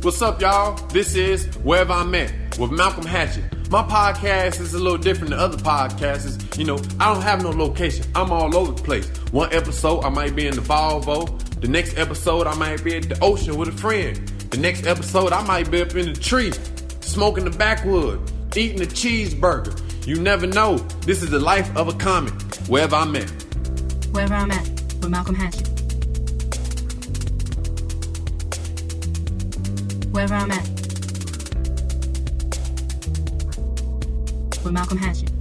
What's up, y'all? This is Wherever I'm At with Malcolm-Hatchett. My podcast is a little different than other podcasts. You know, I don't have no location. I'm all over the place. One episode, I might be in the Volvo. The next episode, I might be at the ocean with a friend. The next episode, I might be up in the tree, smoking the backwood, eating a cheeseburger. You never know. This is the life of a comic. Wherever I'm at. Wherever I'm At with Malcolm-Hatchett. Wherever I'm At with Malcolm-Hatchett.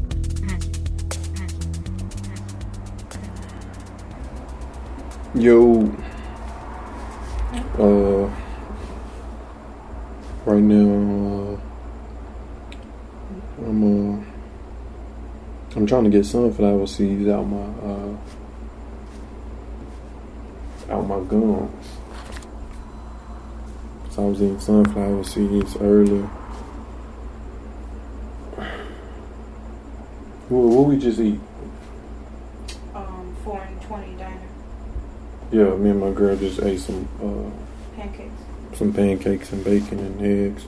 Yo, right now, I'm trying to get sunflower seeds out my gums. So I was eating sunflower seeds earlier. What we just eat? 4 and 20 diner. Yeah, me and my girl just ate some Pancakes. some pancakes and bacon and eggs.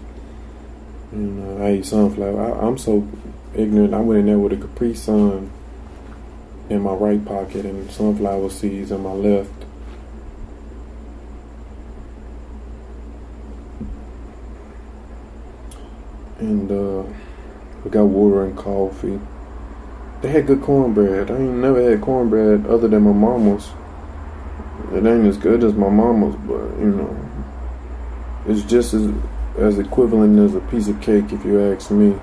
And I ate sunflower. I'm so ignorant. I went in there with a Capri Sun in my right pocket and sunflower seeds in my left. And we got water and coffee. They had good cornbread. I ain't never had cornbread other than my mama's. It ain't as good as my mama's, but you know, it's just as equivalent as a piece of cake, if you ask me.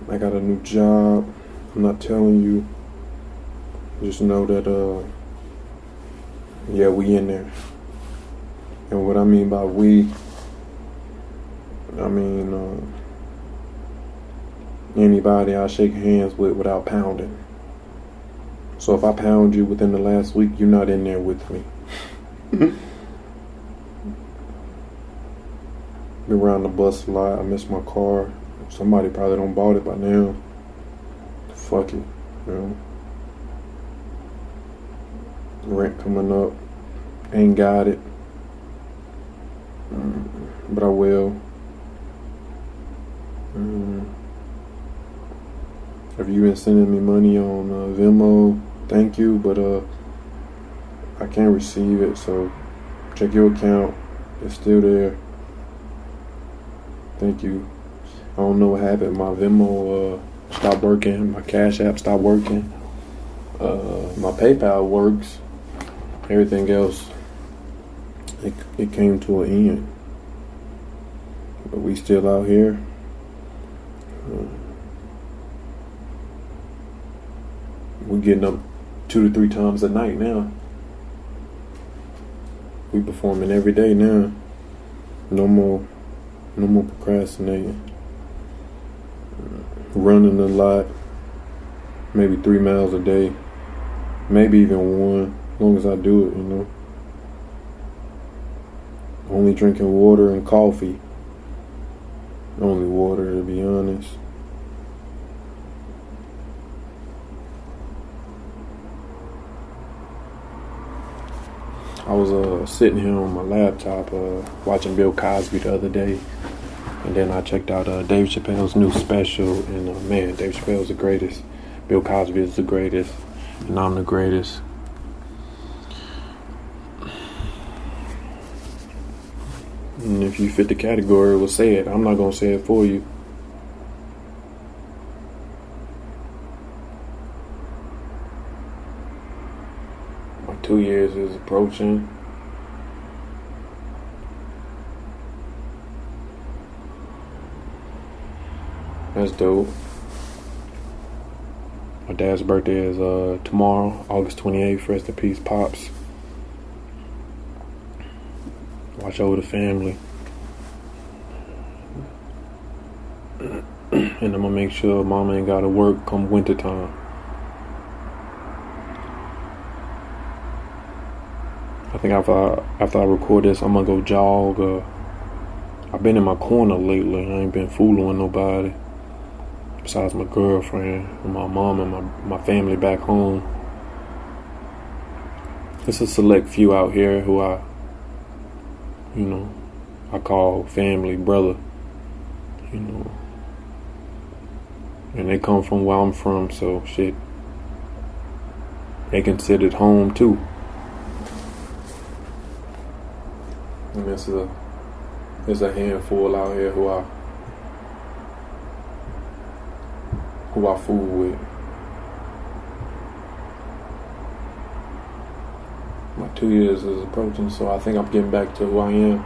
I got a new job. I'm not telling you. Just know that yeah, we in there. And what I mean by we, I mean anybody I shake hands with without pounding. So if I pound you within the last week, you're not in there with me. Been around the bus a lot. I miss my car. Somebody probably don't bought it by now. Fuck it, you know. Rent coming up. Ain't got it. But I will. If you've been sending me money on Venmo, thank you, but I can't receive it, so check your account. It's still there. Thank you. I don't know what happened. My Venmo stopped working. My CashApp stopped working. My PayPal works. Everything else, it came to an end. But we still out here. We getting up 2 to 3 times a night now. We performing every day now. No more procrastinating. Running a lot. Maybe 3 miles a day. Maybe even 1. As long as I do it, you know. Only drinking water and coffee. Only water, to be honest. I was sitting here on my laptop watching Bill Cosby the other day, and then I checked out Dave Chappelle's new special, and man, Dave Chappelle's the greatest. Bill Cosby is the greatest, and I'm the greatest. And if you fit the category, we'll say it. I'm not gonna say it for you. My 2 years is approaching. That's dope. My dad's birthday is tomorrow, August 28th. Rest in peace, Pops. Watch over the family. And I'm gonna make sure Mama ain't gotta work come wintertime. I think after I record this, I'm gonna go jog. I've been in my corner lately. I ain't been fooling with nobody besides my girlfriend and my mom and my family back home. it's a select few out here who I call family, brother, and they come from where I'm from, so shit, they considered home too. And there's a handful out here who I fool with. My 2 years is approaching, so I think I'm getting back to who I am.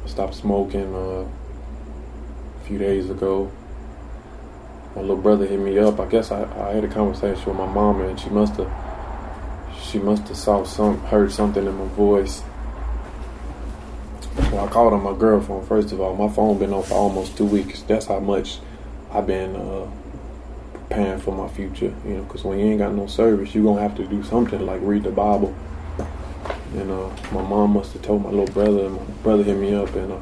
I stopped smoking a few days ago. My little brother hit me up. I guess I had a conversation with my mama, and she must have heard something in my voice. Well, I called on my girlphone. First of all, my phone been on for almost 2 weeks. That's how much I've been preparing for my future. Because when you ain't got no service, you gonna have to do something like read the Bible. And my mom must have told my little brother, and my brother hit me up, and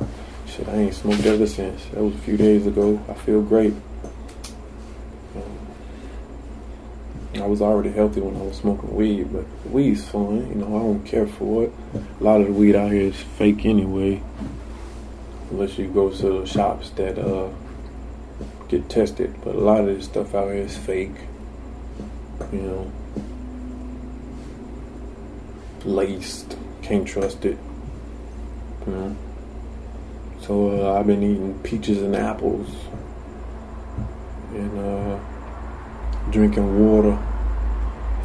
shit, I ain't smoked ever since. That was a few days ago. I feel great. I was already healthy when I was smoking weed, but weed's fun. I don't care for it. A lot of the weed out here is fake anyway, unless you go to the shops that get tested. But a lot of this stuff out here is fake. Laced, can't trust it. So I've been eating peaches and apples, and drinking water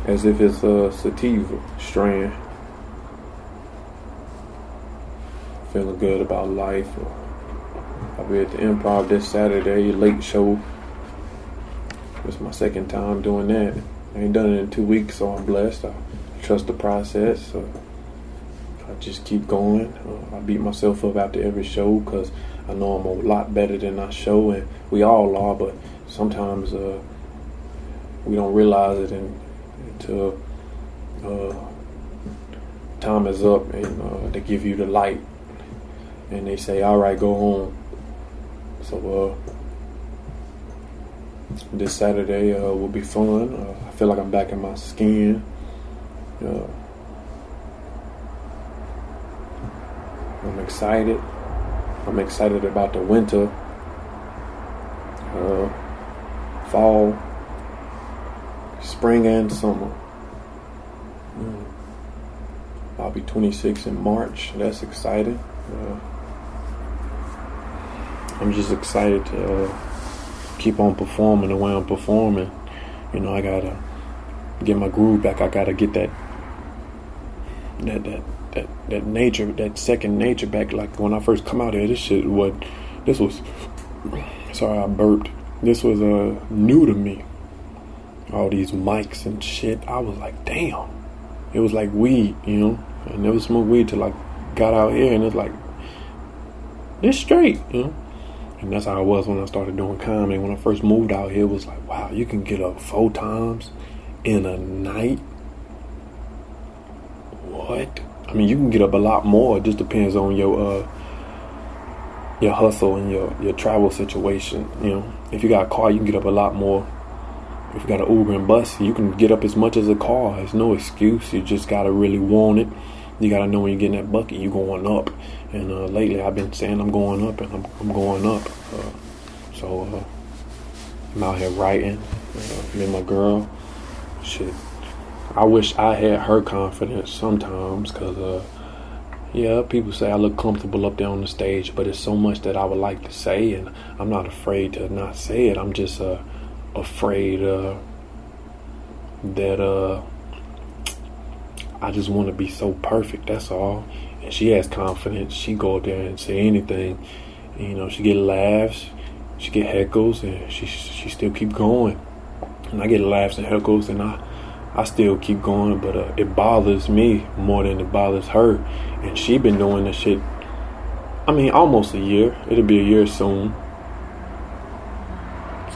as if it's a sativa strain. Feeling good about life. I'll be at the Improv this Saturday, late show. It's my second time doing that. I ain't done it in 2 weeks, so I'm blessed. I trust the process. I just keep going. I beat myself up after every show because I know I'm a lot better than I show, and we all are, but sometimes we don't realize it until time is up, and they give you the light and they say, all right, go home. So this Saturday will be fun. I feel like I'm back in my skin. I'm excited. I'm excited about the winter, fall, spring, and summer. I'll be 26 in March. That's exciting. I'm just excited to keep on performing the way I'm performing. I gotta get my groove back. I gotta get that nature, that second nature back. Like when I first come out here, this was sorry, I burped. This was new to me. All these mics and shit. I was like, damn. It was like weed, I never smoked weed till I got out here, and it's like, it's straight, And that's how I was when I started doing comedy. When I first moved out here, it was like, wow, you can get up 4 times in a night. What? I mean, you can get up a lot more. It just depends on your hustle and your travel situation. If you got a car, you can get up a lot more. If you got an Uber and bus, you can get up as much as a car. There's no excuse. You just gotta really want it. You gotta know when you get in that bucket, you're going up. And lately, I've been saying I'm going up, and I'm going up. So I'm out here writing. Me and my girl. Shit. I wish I had her confidence sometimes, because people say I look comfortable up there on the stage, but it's so much that I would like to say, and I'm not afraid to not say it. I'm just afraid that I just want to be so perfect. That's all. And she has confidence. She go up there and say anything. She get laughs, she get heckles, and she still keep going. And I get laughs and heckles, and I still keep going, but it bothers me more than it bothers her. And she been doing this shit, almost a year. It'll be a year soon.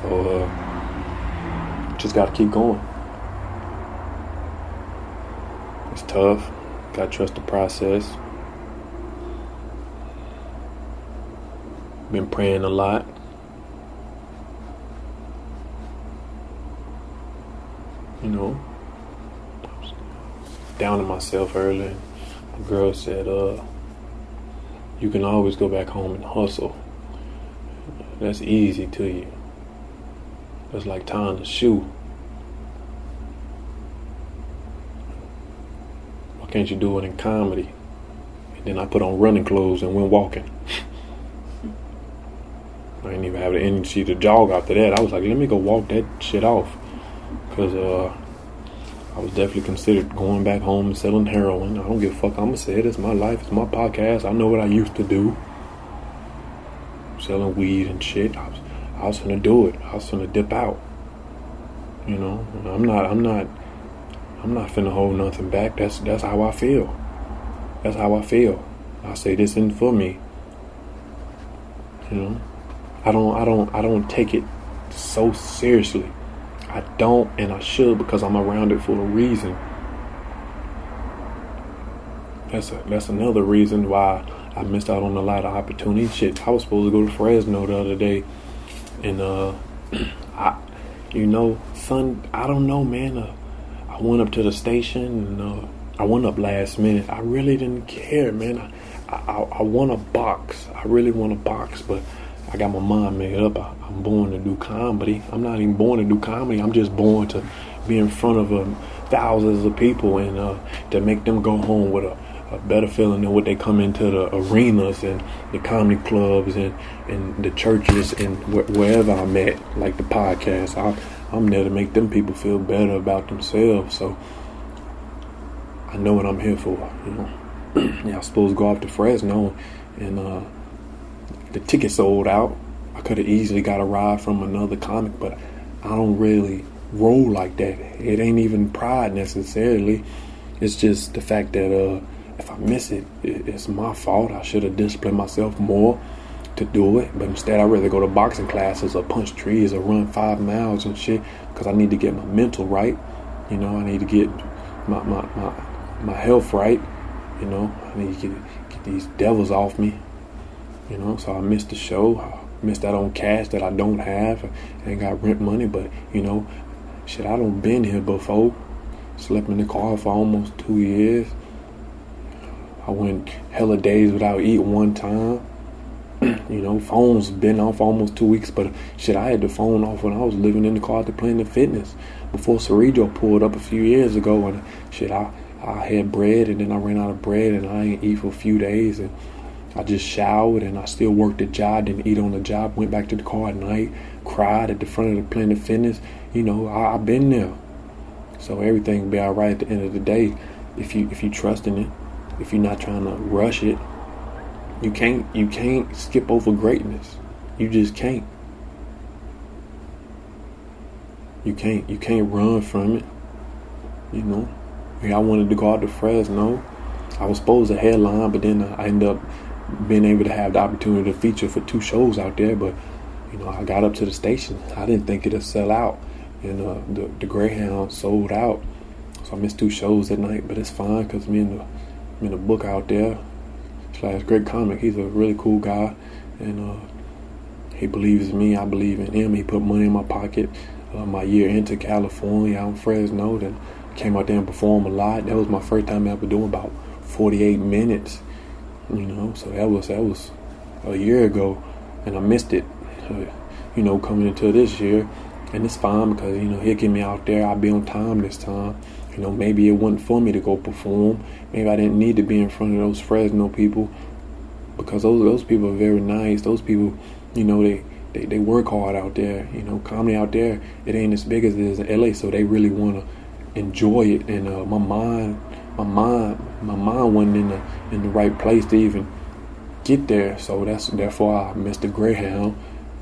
So just gotta keep going. It's tough. Gotta trust the process. Been praying a lot. down on myself earlier. My girl said, you can always go back home and hustle. That's easy to you. That's like tying a shoe. Why can't you do it in comedy? And then I put on running clothes and went walking. I didn't even have the energy to jog after that. I was like, let me go walk that shit off. Because I was definitely considered going back home and selling heroin. I don't give a fuck. I'm going to say it. It's my life. It's my podcast. I know what I used to do. Selling weed and shit. I was finna do it. I was finna dip out. You know, I'm not finna hold nothing back. That's how I feel. That's how I feel. I say this isn't for me. You know, I don't take it so seriously. I don't, and I should, because I'm around it for a reason. That's another reason why I missed out on a lot of opportunities. Shit, I was supposed to go to Fresno the other day, and I don't know, man. I went up to the station, and I went up last minute. I really didn't care, man. I want a box. I really want a box, but I got my mind made up. I'm born to do comedy. I'm not even born to do comedy. I'm just born to be in front of thousands of people and to make them go home with a better feeling than what they come into the arenas and the comedy clubs and the churches and wherever I'm at, like the podcast. I'm there to make them people feel better about themselves. So I know what I'm here for, you know. Yeah, I was supposed to go off to Fresno, and the ticket sold out. I could have easily got a ride from another comic, but I don't really roll like that. It ain't even pride necessarily. It's just the fact that if I miss it, it's my fault. I should have disciplined myself more to do it, but instead I'd rather go to boxing classes or punch trees or run 5 miles and shit, because I need to get my mental right. You know, I need to get my health right. You know, I need to get these devils off me. You know, so I missed the show. I missed out on cash that I don't have. I ain't got rent money, but, you know, shit, I done been here before. Slept in the car for almost 2 years. I went hella days without eating one time. You know, phone's been off almost 2 weeks, but shit, I had the phone off when I was living in the car at the Planet Fitness before Cerrijo pulled up a few years ago, and shit, I had bread, and then I ran out of bread, and I ain't eat for a few days, and I just showered, and I still worked the job, didn't eat on the job, went back to the car at night, cried at the front of the Planet Fitness. You know, I've been there. So everything will be all right at the end of the day if you trust in it, if you're not trying to rush it. You can't skip over greatness. You just can't. You can't run from it. You know. I wanted to go out to Fresno. I was supposed to headline, but then I ended up being able to have the opportunity to feature for 2 shows out there. But, you know, I got up to the station. I didn't think it'd sell out. And the Greyhound sold out. So I missed 2 shows that night, but it's fine, because me and the book out there, / great comic, he's a really cool guy. And he believes in me. I believe in him. He put money in my pocket my year into California out in Fresno. Then came out there and performed a lot. That was my first time ever doing about 48 minutes, you know. So that was a year ago, and I missed it, you know, coming into this year. And it's fine, because, you know, he'll get me out there. I'll be on time this time. You know, maybe it wasn't for me to go perform. Maybe I didn't need to be in front of those Fresno people, because those people are very nice. Those people, you know, they work hard out there. You know, comedy out there, it ain't as big as it is in LA, so they really want to enjoy it. And my mind wasn't in the right place to even get there. So therefore I missed the Greyhound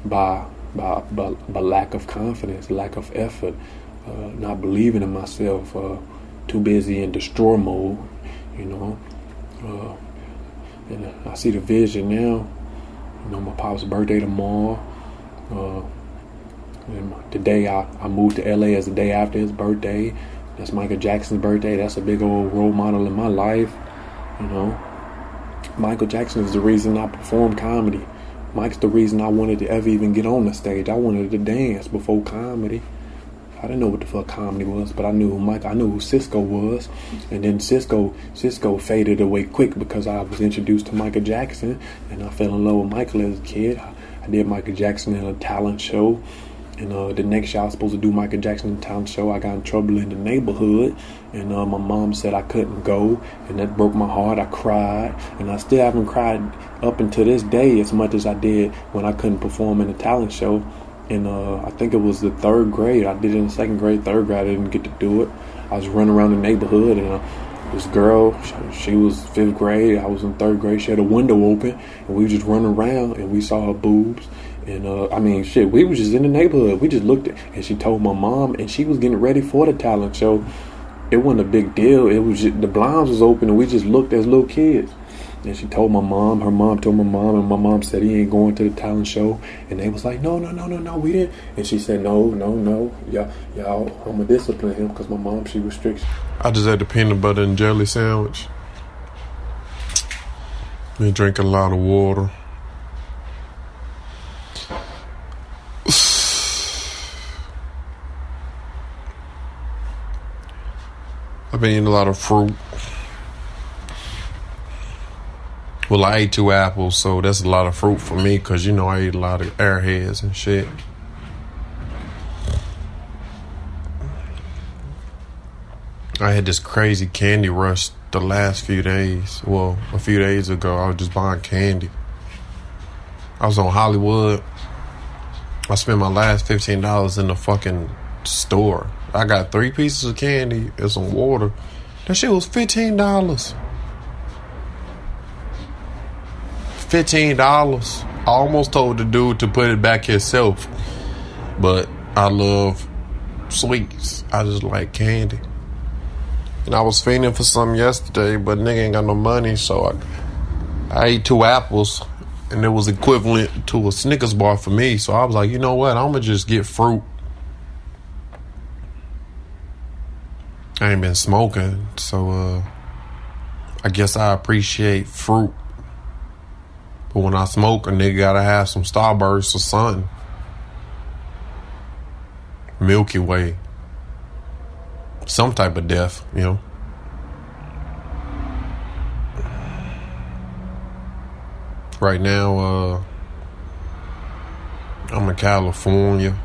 by lack of confidence, lack of effort, not believing in myself, too busy in destroy mode, you know. And I see the vision now. You know, my pop's birthday tomorrow. And the day I moved to LA is the day after his birthday. That's Michael Jackson's birthday. That's a big old role model in my life. You know, Michael Jackson is the reason I performed comedy. Mike's the reason I wanted to ever even get on the stage. I wanted to dance before comedy. I didn't know what the fuck comedy was, but I knew who Cisco was. And then Cisco faded away quick because I was introduced to Michael Jackson, and I fell in love with Michael as a kid. I did Michael Jackson in a talent show. And the next year I was supposed to do Michael Jackson in a talent show. I got in trouble in the neighborhood, and my mom said I couldn't go, and that broke my heart. I cried, and I still haven't cried up until this day as much as I did when I couldn't perform in a talent show. And I think it was the third grade. I did it in the second grade. Third grade, I didn't get to do it. I was running around the neighborhood, and this girl, she was fifth grade. I was in third grade. She had a window open, and we were just running around, and we saw her boobs. And we was just in the neighborhood. We just looked at, and she told my mom, and she was getting ready for the talent show. It wasn't a big deal. It was just, the blinds was open, and we just looked as little kids. And she told my mom. Her mom told my mom, and my mom said he ain't going to the talent show. And they was like, no, we didn't. And she said, no, y'all, I'm gonna discipline him because my mom, she restricts. I just had the peanut butter and jelly sandwich. Been drinking a lot of water. I've been eating a lot of fruit. Well, I ate 2 apples, so that's a lot of fruit for me because, I eat a lot of airheads and shit. I had this crazy candy rush the last few days. Well, a few days ago, I was just buying candy. I was on Hollywood. I spent my last $15 in the fucking store. I got 3 pieces of candy and some water. That shit was $15. $15. I almost told the dude to put it back himself. But I love sweets. I just like candy. And I was fiending for some yesterday, but nigga ain't got no money, so I ate 2 apples, and it was equivalent to a Snickers bar for me. So I was like, you know what? I'm gonna just get fruit. I ain't been smoking, so I guess I appreciate fruit. But when I smoke, a nigga gotta have some Starburst or something. Milky Way. Some type of death, Right now, I'm in California.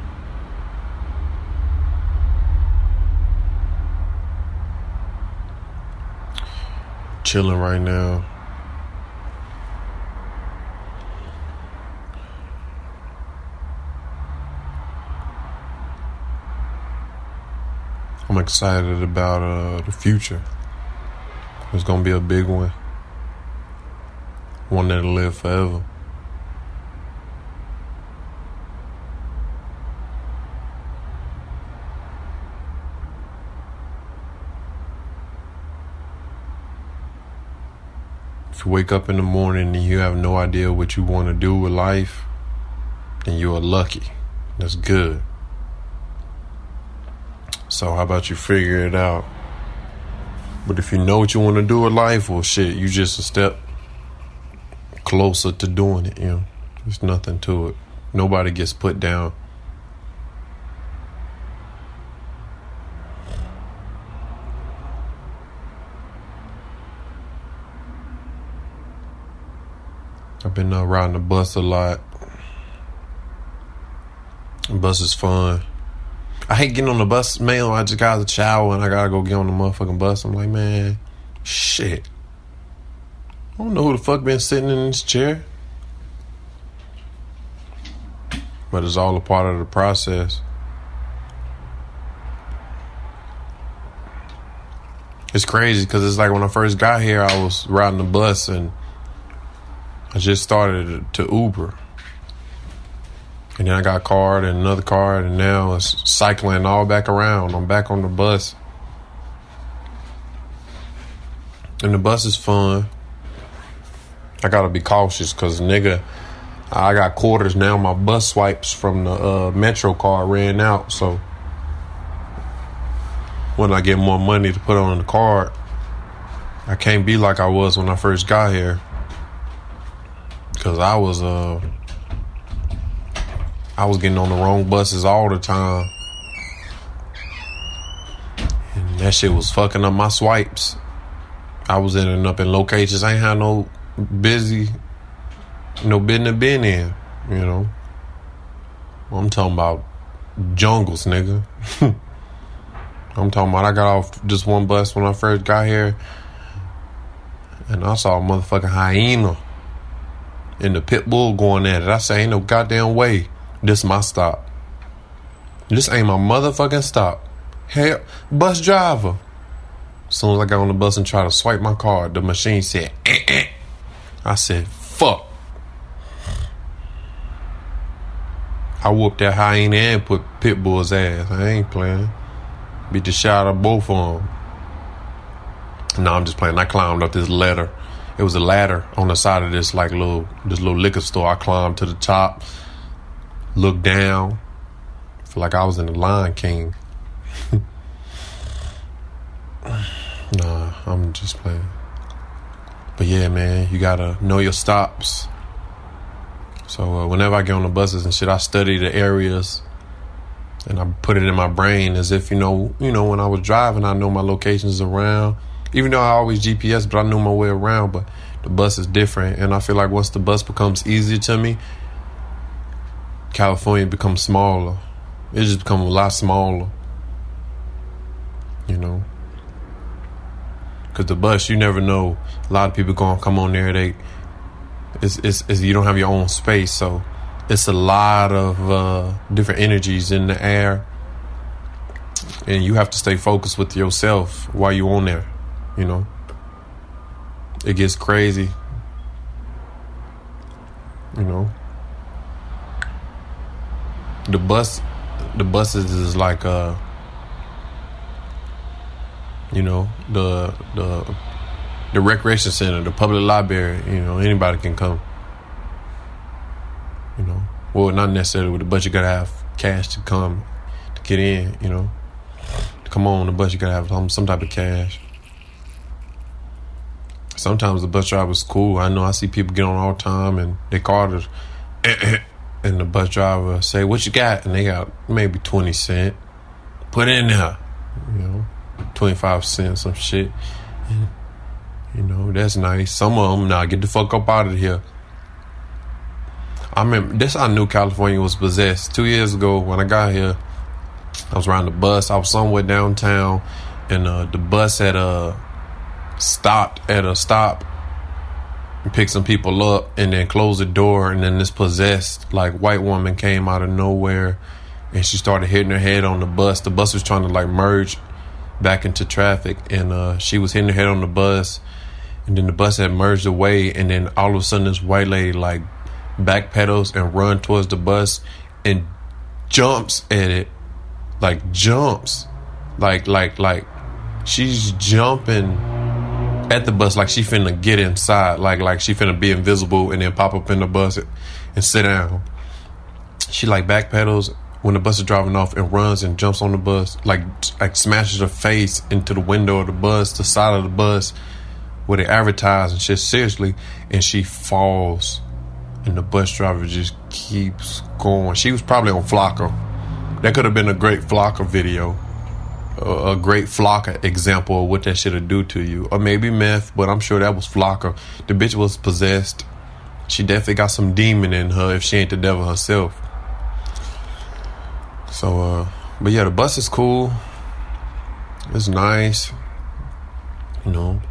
Chilling right now. I'm excited about the future. It's gonna be a big one. One that'll live forever. If you wake up in the morning and you have no idea what you want to do with life, then you are lucky. That's good. So how about you figure it out? But if you know what you want to do with life, well, shit, you just a step closer to doing it, There's nothing to it. Nobody gets put down. I've been riding the bus a lot. The bus is fun. I hate getting on the bus, man. I just got out of the shower and I gotta go get on the motherfucking bus. I'm like, man, shit. I don't know who the fuck been sitting in this chair. But it's all a part of the process. It's crazy because it's like when I first got here, I was riding the bus and I just started to Uber. And then I got a card and another card, and now it's cycling all back around. I'm back on the bus. And the bus is fun. I gotta be cautious because, nigga, I got quarters now. My bus swipes from the Metro card ran out. So when I get more money to put on the card, I can't be like I was when I first got here. Because I was getting on the wrong buses all the time. That shit was fucking up my swipes. I was ending up in locations I ain't had no business been in, you know. I'm talking about jungles, nigga. I'm talking about I got off just one bus when I first got here, and I saw a motherfucking hyena and the pit bull going at it. I say, ain't no goddamn way this my stop. This ain't my motherfucking stop. Hell, bus driver. As soon as I got on the bus and tried to swipe my card, the machine said, eh. I said, fuck. I whooped that hyena and put pit bull's ass. I ain't playing. Beat the shit out of both of them. No, I'm just playing. I climbed up this ladder. It was a ladder on the side of this little liquor store. I climbed to the top, looked down, feel like I was in the Lion King. Nah, I'm just playing. But yeah, man, you gotta know your stops. So whenever I get on the buses and shit, I study the areas and I put it in my brain as if, you know, when I was driving, I know my locations around. Even though I always GPS, but I knew my way around. But the bus is different. And I feel like once the bus becomes easier to me, California becomes smaller. It just becomes a lot smaller. You know? Because the bus, you never know. A lot of people gonna come on there. It's you don't have your own space, so it's a lot of different energies in the air, and you have to stay focused with yourself while you're on there. You know, it gets crazy. You know, the buses is like you know, the recreation center, the public library, you know, anybody can come. You know, well, not necessarily with the bus. You gotta have cash to come to get in. You know, to come on the bus, you gotta have some type of cash. Sometimes the bus driver's cool. I know I see people get on all the time and they call it, and the bus driver say, "What you got?" And they got maybe 20 cents. Put it in there, you know, 25 cents, some shit. And, you know, that's nice. Some of them, nah, get the fuck up out of here. I remember, this I knew California was possessed. 2 years ago when I got here, I was riding the bus. I was somewhere downtown, and the bus had stopped at a stop and picked some people up and then closed the door, and then this possessed, white woman came out of nowhere, and she started hitting her head on the bus. The bus was trying to, merge back into traffic, and she was hitting her head on the bus. And then the bus had merged away, and then all of a sudden this white lady backpedals and run towards the bus and jumps at it, jumps, she's jumping at the bus like she finna get inside, like she finna be invisible and then pop up in the bus and sit down. She backpedals when the bus is driving off and runs and jumps on the bus, like smashes her face into the window of the bus, the side of the bus where they advertise and shit, seriously, and she falls, and the bus driver just keeps going. She was probably on Flocker. That could have been a great Flocker video, a great Flocker example of what that shit'll do to you, or maybe meth, but I'm sure that was Flocker. The bitch was possessed. She definitely got some demon in her if she ain't the devil herself. So, but yeah, the bus is cool. It's nice, you know.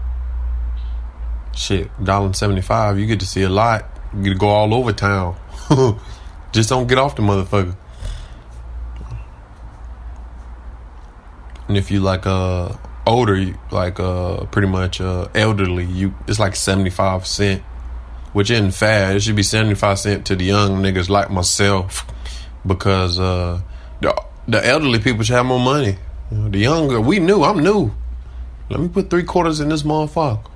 Shit, $1.75, you get to see a lot. You get to go all over town. Just don't get off the motherfucker. And if you older, pretty much elderly, it's 75 cents, which isn't fair. It should be 75 cents to the young niggas like myself, because the elderly people should have more money. You know, the younger, I'm new. Let me put 3 quarters in this motherfucker.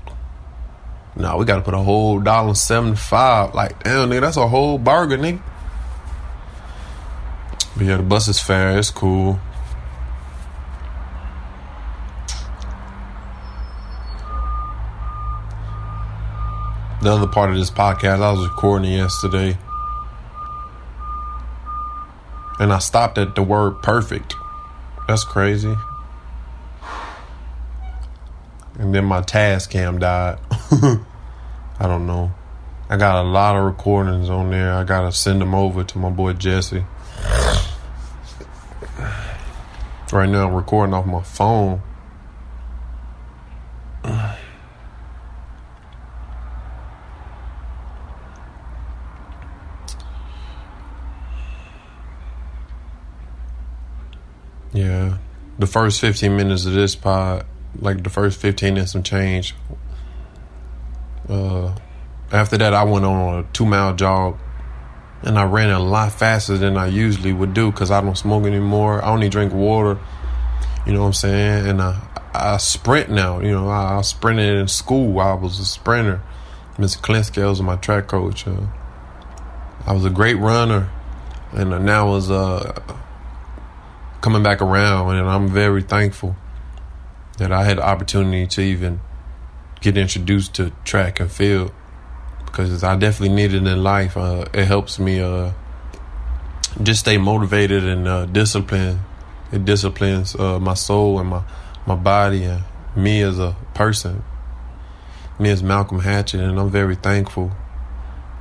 Nah, we gotta put a whole $1.75. Damn, nigga, that's a whole burger, nigga. But yeah, the bus is fair. It's cool. The other part of this podcast, I was recording yesterday, and I stopped at the word perfect. That's crazy. And then my task cam died. I don't know. I got a lot of recordings on there. I gotta send them over to my boy Jesse. Right now I'm recording off my phone. Yeah. The first 15 minutes of this pod, like the first 15 and some change. After that, I went on a 2-mile jog, and I ran a lot faster than I usually would do because I don't smoke anymore. I only drink water, you know what I'm saying? And I sprint now. You know, I sprinted in school. I was a sprinter. Mr. Klinsky was my track coach. I was a great runner, and now I was coming back around, and I'm very thankful that I had the opportunity to even get introduced to track and field, because I definitely need it in life. It helps me just stay motivated and disciplined. It disciplines my soul and my body and me as a person, me as Malcolm-Hatchett, and I'm very thankful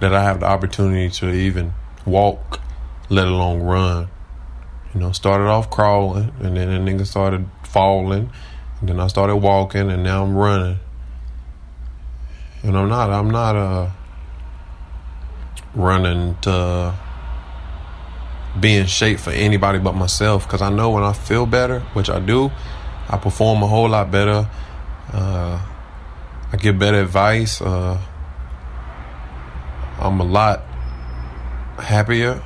that I have the opportunity to even walk, let alone run. You know, started off crawling, and then a nigga started falling, and then I started walking, and now I'm running. And I'm not running to be in shape for anybody but myself, because I know when I feel better, which I do, I perform a whole lot better. I get better advice. I'm a lot happier,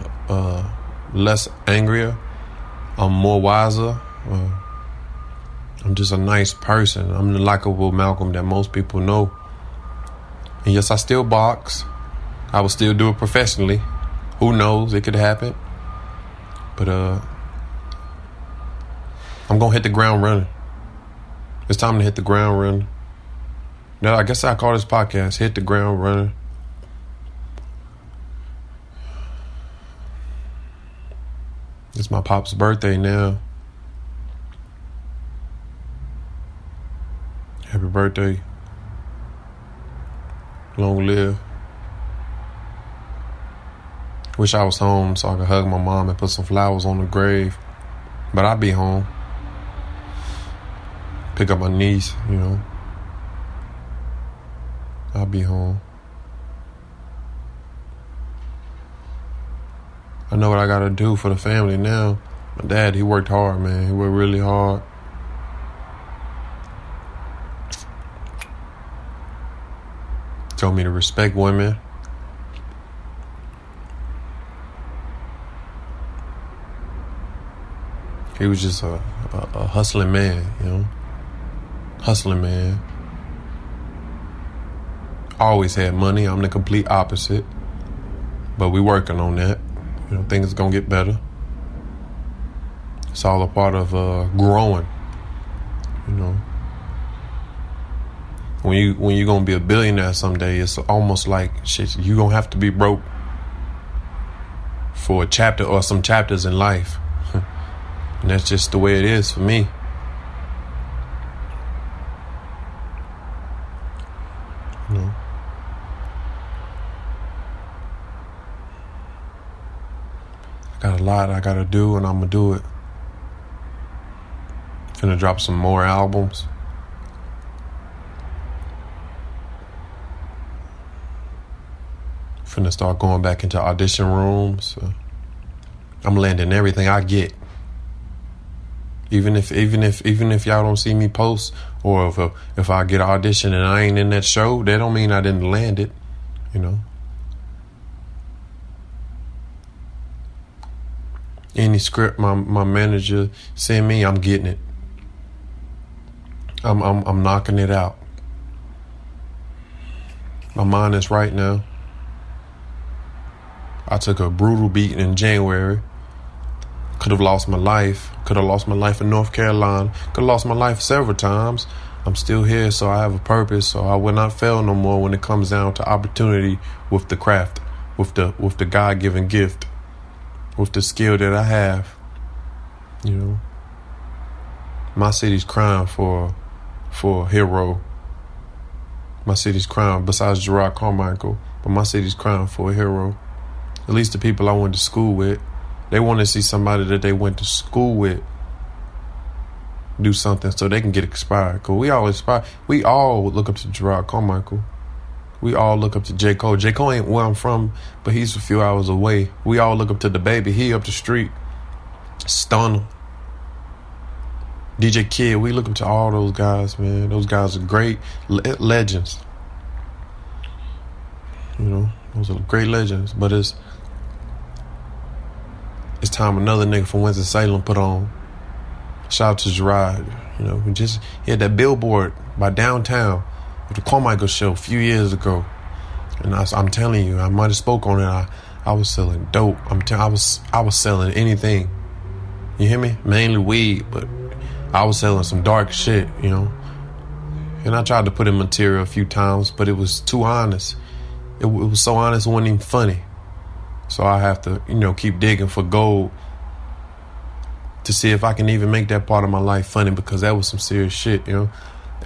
less angrier. I'm more wiser. I'm just a nice person. I'm the likable Malcolm that most people know. And yes, I still box. I will still do it professionally. Who knows? It could happen. But I'm going to hit the ground running. It's time to hit the ground running. Now, I guess I call this podcast Hit the Ground Running. It's my pop's birthday now. Happy birthday. Long live. Wish I was home so I could hug my mom and put some flowers on the grave. But I'll be home. Pick up my niece, you know. I'll be home. I know what I gotta do for the family now. My dad, he worked hard, man. He worked really hard. Told me to respect women. He was just a hustling man, you know. Hustling man. Always had money. I'm the complete opposite. But we working on that. You know, things gonna get better. It's all a part of growing. You know, when you gonna be a billionaire someday, it's almost like shit. You gonna have to be broke for a chapter or some chapters in life, and that's just the way it is for me. You know. Got a lot I gotta do, and I'm gonna do it. Finna drop some more albums. Finna start going back into audition rooms. I'm landing everything I get. Even if y'all don't see me post, or if I get an audition and I ain't in that show, that don't mean I didn't land it. You know. Any script my manager send me, I'm getting it. I'm knocking it out. My mind is right now. I took a brutal beating in January. Could have lost my life. Could have lost my life in North Carolina. Could have lost my life several times. I'm still here, so I have a purpose. So I will not fail no more when it comes down to opportunity with the craft, with the God-given gift, with the skill that I have. You know, my city's crying for for a hero. My city's crying, besides Gerard Carmichael, but my city's crying for a hero. At least the people I went to school with, they want to see somebody that they went to school with do something so they can get inspired. Cause we all look up to Gerard Carmichael. We all look up to J. Cole. J. Cole ain't where I'm from, but he's a few hours away. We all look up to the baby. He up the street. Stunner. DJ Kid. We look up to all those guys, man. Those guys are great legends. You know, those are great legends. But it's time another nigga from Winston-Salem put on. Shout out to Gerard. You know, he had that billboard by downtown with the Carmichael show a few years ago. And I'm telling you, I might have spoke on it. I was selling dope. I was selling anything. You hear me? Mainly weed, but I was selling some dark shit, you know. And I tried to put in material a few times, but it was too honest. It was so honest, it wasn't even funny. So I have to, you know, keep digging for gold to see if I can even make that part of my life funny, because that was some serious shit, you know.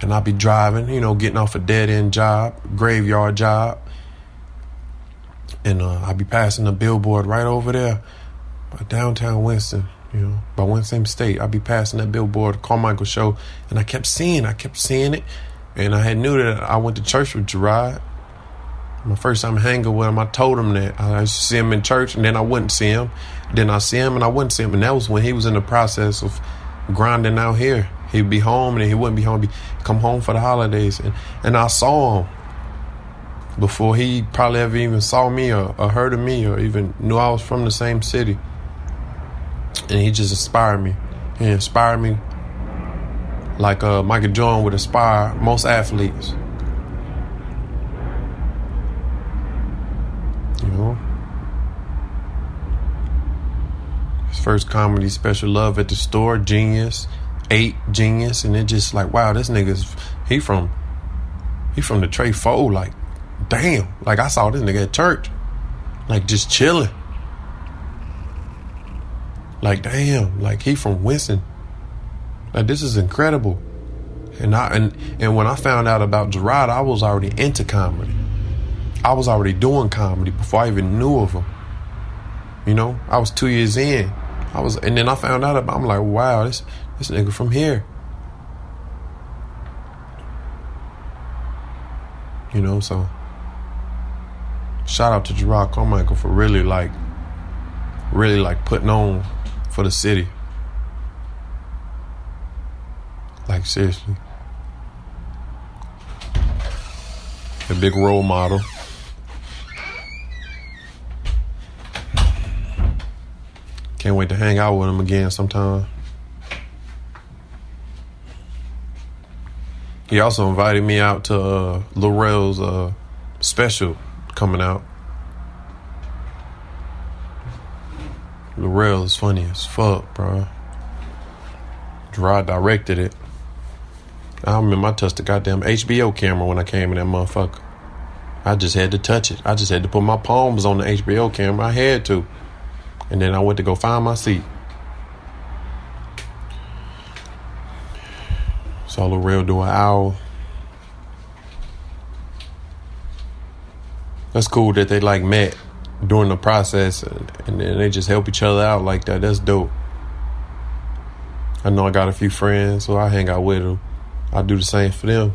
And I'd be driving, you know, getting off a dead-end job, graveyard job. And I'd be passing a billboard right over there by downtown Winston, you know, by Winston State. I'd be passing that billboard, Carmichael show, and I kept seeing it. And I knew that I went to church with Gerard. My first time hanging with him, I told him that I used to see him in church, and then I wouldn't see him. Then I see him, and I wouldn't see him. And that was when he was in the process of grinding out here. He'd be home, and then he wouldn't be home. He'd come home for the holidays. And I saw him before he probably ever even saw me or heard of me or even knew I was from the same city. And he just inspired me. He inspired me like Michael Jordan would inspire most athletes. You know? His first comedy special, Love at the Store, Genius, 8, Genius, and it just like, wow, this nigga's, he from the Trey Fold, like, damn. Like, I saw this nigga at church, like, just chilling. Like, damn, like, he from Winston. Like, this is incredible. And when I found out about Gerard, I was already into comedy. I was already doing comedy before I even knew of him. You know, I was 2 years in. And then I found out about, I'm like, wow, this nigga from here. You know, so shout out to Gerard Carmichael for really putting on for the city. Like, seriously. A big role model. Can't wait to hang out with him again sometime. He also invited me out to Lorel's special coming out. Lorel is funny as fuck, bro. Gerard directed it. I remember I touched the goddamn HBO camera when I came in that motherfucker. I just had to touch it. I just had to put my palms on the HBO camera. I had to. And then I went to go find my seat. Saw Lorel do an hour. That's cool that they like met during the process and then they just help each other out like that. That's dope. I know I got a few friends, so I hang out with them. I do the same for them.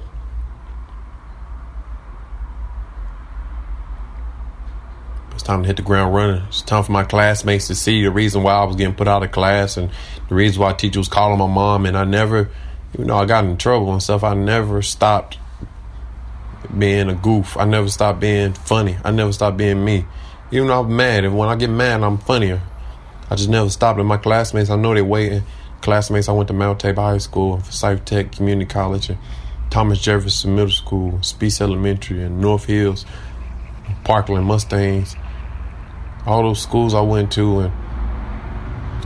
It's time to hit the ground running. It's time for my classmates to see the reason why I was getting put out of class and the reason why teacher was calling my mom. And I never, even though I got in trouble and stuff, I never stopped being a goof. I never stopped being funny. I never stopped being me. Even though I'm mad, and when I get mad, I'm funnier. I just never stopped. And my classmates, I know they're waiting. Classmates, I went to Mount Tabor High School, Forsyth Tech Community College, and Thomas Jefferson Middle School, Speece Elementary, and North Hills, Parkland Mustangs. All those schools I went to, and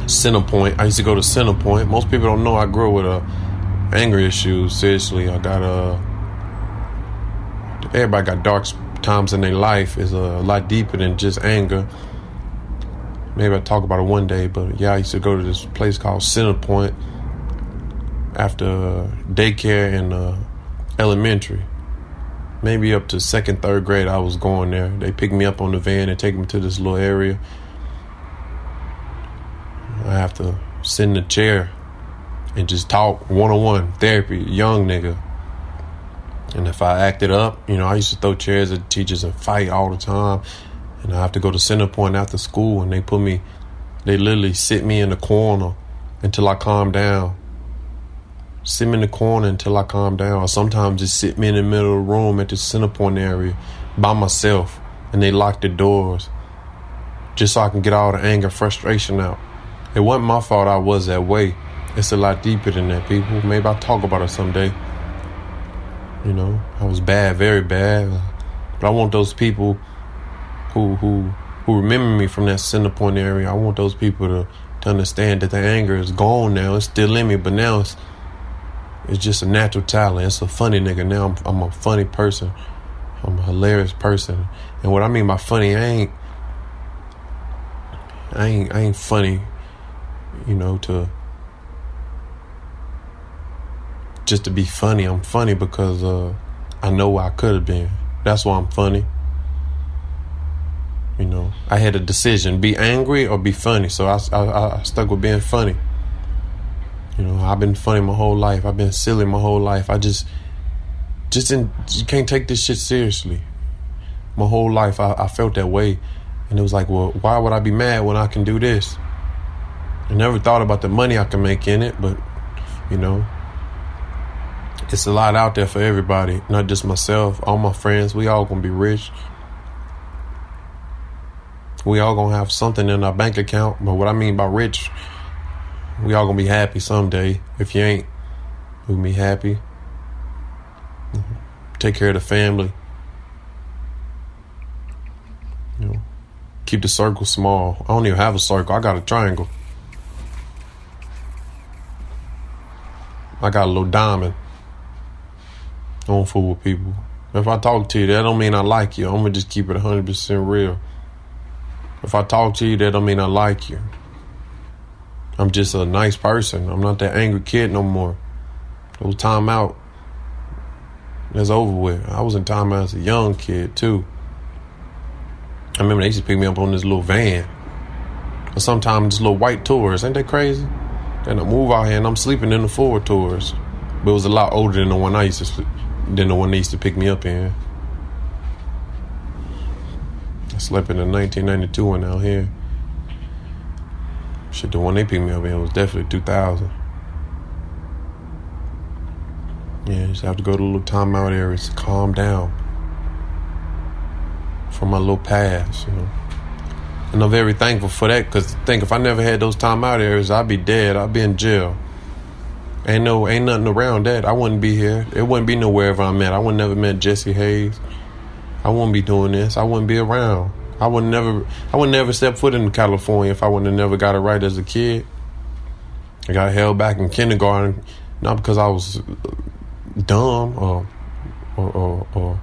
Centerpoint. I used to go to Centerpoint. Most people don't know I grew up with anger issues. Seriously, I got everybody got dark times in their life. Is a lot deeper than just anger. Maybe I'll talk about it one day, but yeah, I used to go to this place called Centerpoint after daycare and elementary. Maybe up to 2nd, 3rd grade I was going there. They pick me up on the van and take me to this little area. I have to sit in a chair and just talk one-on-one therapy, young nigga. And if I acted up, I used to throw chairs at teachers and fight all the time. And I have to go to Center Point after school, and they literally sit me in the corner until I calm down. Sit me in the corner until I calm down. Or sometimes just sit me in the middle of the room at the Center Point area by myself, and they lock the doors just so I can get all the anger, frustration out. It wasn't my fault I was that way. It's a lot deeper than that, people. Maybe I'll talk about it someday. I was bad, very bad. But I want those people who remember me from that Center Point area, I want those people to understand that the anger is gone now. It's still in me, but now it's just a natural talent. It's a funny nigga. Now I'm a funny person. I'm a hilarious person. And what I mean by funny, I ain't funny, to just to be funny. I'm funny because I know where I could have been. That's why I'm funny. I had a decision, be angry or be funny. So I stuck with being funny. I've been funny my whole life. I've been silly my whole life. I just you can't take this shit seriously. My whole life I felt that way. And it was like, well, why would I be mad when I can do this? I never thought about the money I can make in it, but, it's a lot out there for everybody, not just myself, all my friends. We all gonna be rich. We all gonna have something in our bank account. But what I mean by rich, we all gonna be happy someday. If you ain't, we'll be happy. Take care of the family. Keep the circle small. I don't even have a circle. I got a triangle. I got a little diamond. I don't fool with people. If I talk to you, that don't mean I like you. I'm gonna just keep it 100% real. If I talk to you, that don't mean I like you. I'm just a nice person. I'm not that angry kid no more. It was time out. It's over with. I was in time out as a young kid too. I remember they used to pick me up on this little van. Or sometimes this little white Taurus. Ain't that crazy? Then I move out here and I'm sleeping in the Ford Taurus. But it was a lot older than the one I used to sleep. Than the one they used to pick me up in. I slept in the 1992 one out here. Shit, the one they picked me up in was definitely 2000. Yeah, just have to go to little timeout areas to calm down from my little past, And I'm very thankful for that, because if I never had those timeout areas, I'd be dead. I'd be in jail. Ain't nothing around that. I wouldn't be here. It wouldn't be nowhere if I'm at. I would never met Jesse Hayes. I wouldn't be doing this. I wouldn't be around. I would never step foot in California if I wouldn't have never got it right as a kid. I got held back in kindergarten, not because I was dumb or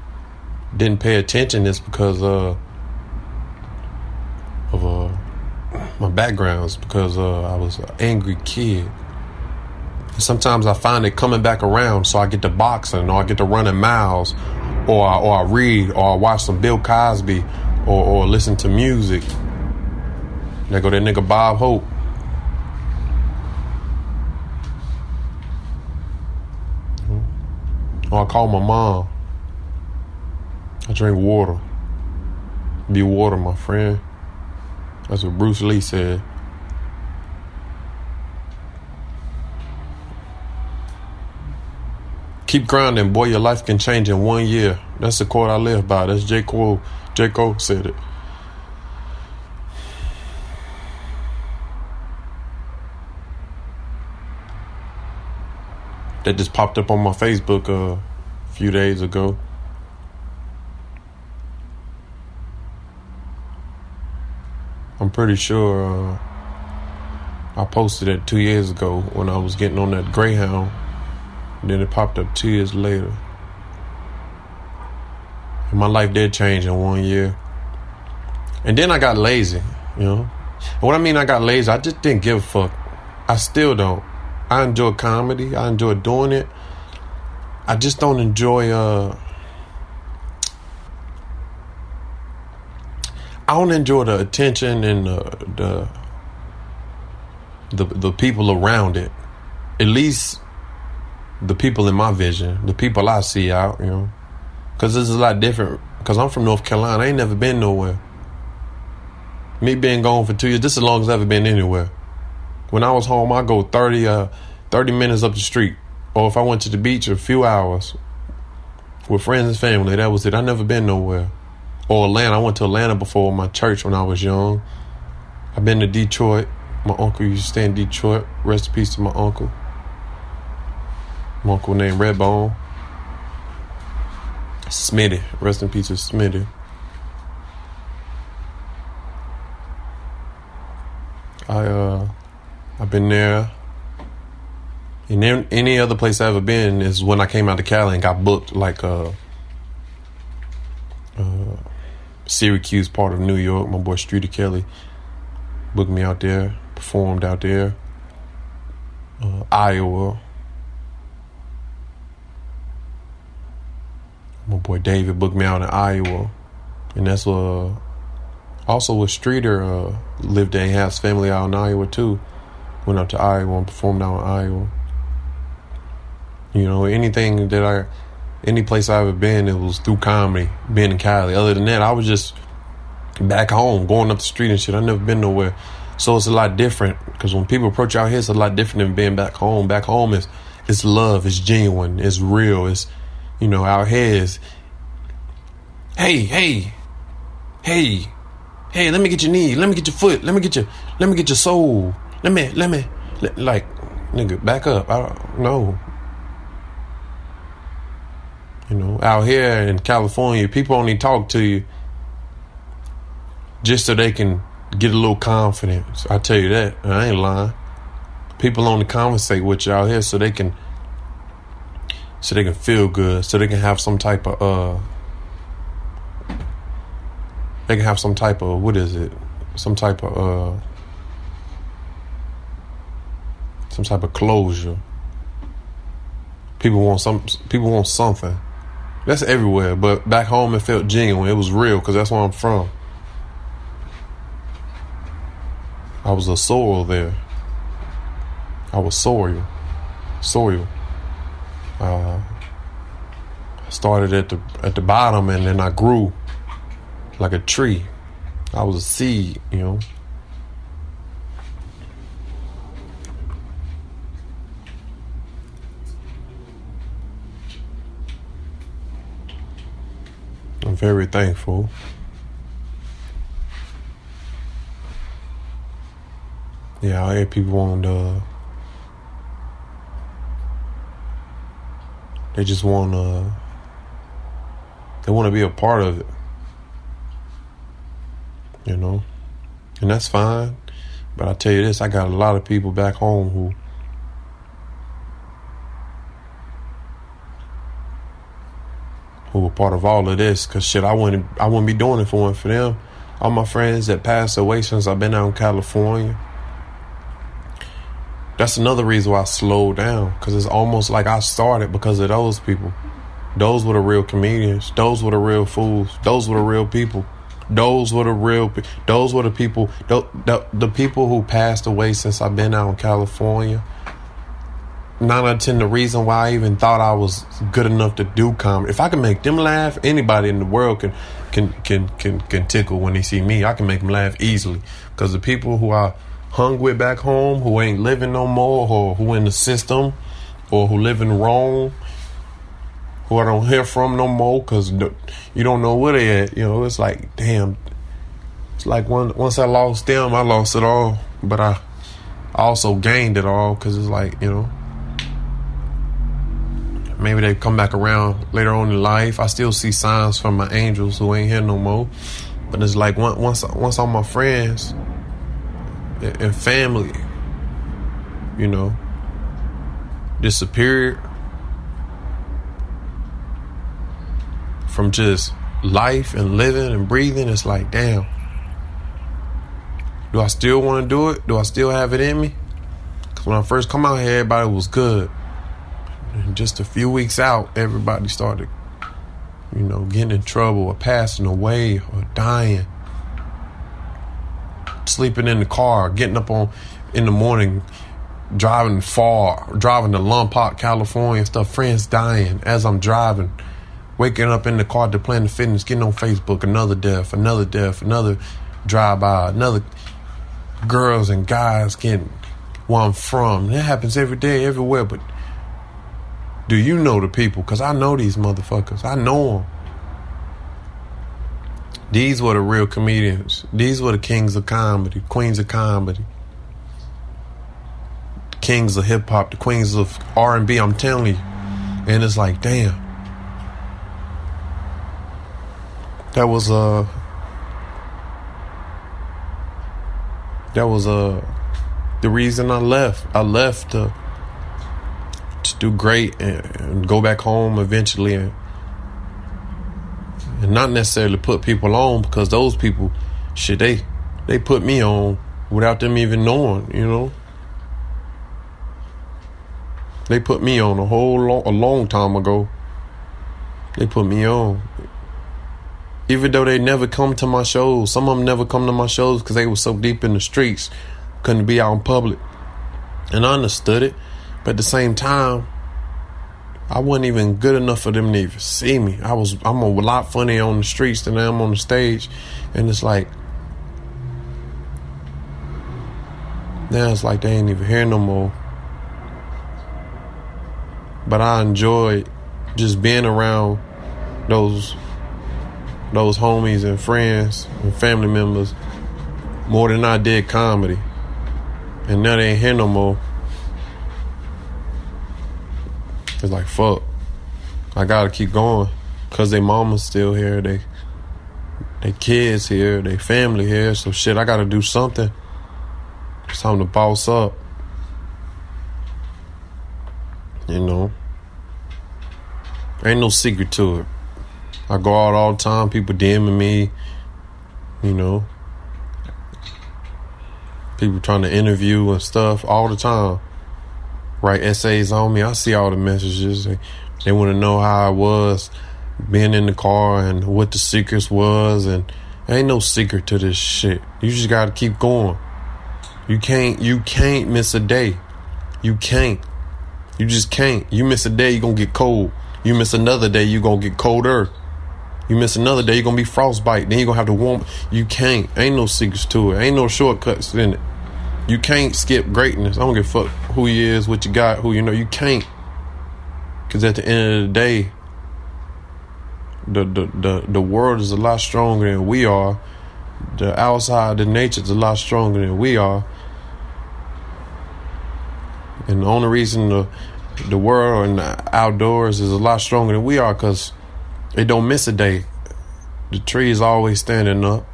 didn't pay attention. It's because of my background. It's because I was an angry kid. Sometimes I find it coming back around, so I get to boxing, or I get to running miles, or I read, or I watch some Bill Cosby, or listen to music. There go that nigga Bob Hope. Or I call my mom. I drink water. Be water, my friend. That's what Bruce Lee said. Keep grinding, boy. Your life can change in 1 year. That's the quote I live by. That's J. Cole. J. Cole said it. That just popped up on my Facebook a few days ago. I'm pretty sure I posted it 2 years ago when I was getting on that Greyhound. And then it popped up 2 years later. And my life did change in 1 year. And then I got lazy, And what I mean I got lazy, I just didn't give a fuck. I still don't. I enjoy comedy. I enjoy doing it. I just don't enjoy. I don't enjoy the attention and the people around it. At least the people in my vision, the people I see out, because this is a lot different. Because I'm from North Carolina, I ain't never been nowhere. Me being gone for 2 years, this is the longest I've ever been anywhere. When I was home, I go 30 minutes up the street. Or if I went to the beach, a few hours with friends and family. That was it. I never been nowhere. Or Atlanta. I went to Atlanta before my church when I was young. I've been to Detroit. My uncle used to stay in Detroit. Rest in peace to my uncle. My uncle named Redbone. Smitty. Rest in peace to Smitty. I've been there. And any other place I've ever been is when I came out to Cali and got booked, like Syracuse, part of New York. My boy Streeter Kelly booked me out there, performed out there. Iowa. My boy David booked me out in Iowa. And that's also with Streeter lived there. He has family out in Iowa too. Went up to Iowa and performed out in Iowa. Any place I've ever been, it was through comedy, being in Cali. Other than that, I was just back home, going up the street and shit. I've never been nowhere. So it's a lot different, because when people approach out here, it's a lot different than being back home. Back home it's love, it's genuine, it's real. It's, out here is, hey, let me get your knee, let me get your foot, let me get your soul. Like, nigga, back up. I don't know. Out here in California, people only talk to you just so they can get a little confidence. I tell you that. I ain't lying. People only conversate with you out here so they can feel good, so they can have some type of what is it? Some type of closure. People want something. That's everywhere, but back home it felt genuine. It was real, because that's where I'm from. I was a soil there. I was soil. I started at the bottom, and then I grew like a tree. I was a seed, I'm very thankful. Yeah, I hear people they just want to be a part of it, and that's fine. But I tell you this, I got a lot of people back home who were part of all of this, because shit, I wouldn't be doing it if it weren't for them. All my friends that passed away since I've been out in California. That's another reason why I slowed down, because it's almost like I started because of those people. Those were the real comedians. Those were the real fools. Those were the real people. Those were the people. The people who passed away since I've been out in California. 9 out of 10, the reason why I even thought I was good enough to do comedy. If I can make them laugh, anybody in the world can tickle when they see me. I can make them laugh easily. Because the people who I hung with back home, who ain't living no more, or who in the system, or who living wrong, who I don't hear from no more, because you don't know where they at. It's like, damn. It's like once I lost them, I lost it all. But I also gained it all, because it's like, maybe they come back around later on in life. I still see signs from my angels who ain't here no more. But it's like once all my friends and family, disappeared from just life and living and breathing, it's like, damn. Do I still want to do it? Do I still have it in me? Because when I first come out here, everybody was good. And just a few weeks out, everybody started, getting in trouble or passing away or dying. Sleeping in the car, getting up in the morning, driving far, driving to Lompoc, California and stuff, friends dying as I'm driving, waking up in the car to Planet Fitness, getting on Facebook, another death, another drive-by, another girls and guys getting where I'm from. That happens every day, everywhere, but do you know the people? Because I know these motherfuckers. I know them. These were the real comedians. These were the kings of comedy, queens of comedy, kings of hip hop, the queens of R&B. I'm telling you, and it's like, damn, that was the reason I left. I left to do great and go back home eventually, and not necessarily put people on, because those people, shit, they put me on without them even knowing, They put me on a long time ago. They put me on. Even though they never come to my shows. Some of them never come to my shows because they were so deep in the streets, couldn't be out in public. And I understood it. But at the same time, I wasn't even good enough for them to even see me. I'm a lot funnier on the streets than I am on the stage. And it's like, now it's like they ain't even here no more. But I enjoyed just being around those homies and friends and family members more than I did comedy. And now they ain't here no more. It's like, fuck, I gotta keep going, because they mama's still here, they kids here, they family here, so shit, I gotta do something. It's time to boss up. Ain't no secret to it. I go out all the time, people DMing me, people trying to interview and stuff all the time. Write essays on me. I see all the messages. They want to know how I was being in the car and what the secrets was, and there ain't no secret to this shit. You just gotta keep going. You can't miss a day. You can't. You just can't. You miss a day, you gonna get cold. You miss another day, you gonna get colder. You miss another day, you're gonna be frostbite. Then you're gonna have to warm. You can't. Ain't no secrets to it. Ain't no shortcuts in it. You can't skip greatness. I don't give a fuck who you is, what you got, who you know. You can't. Because at the end of the day, the world is a lot stronger than we are. The outside, the nature is a lot stronger than we are. And the only reason the world and the outdoors is a lot stronger than we are, because it don't miss a day. The tree is always standing up.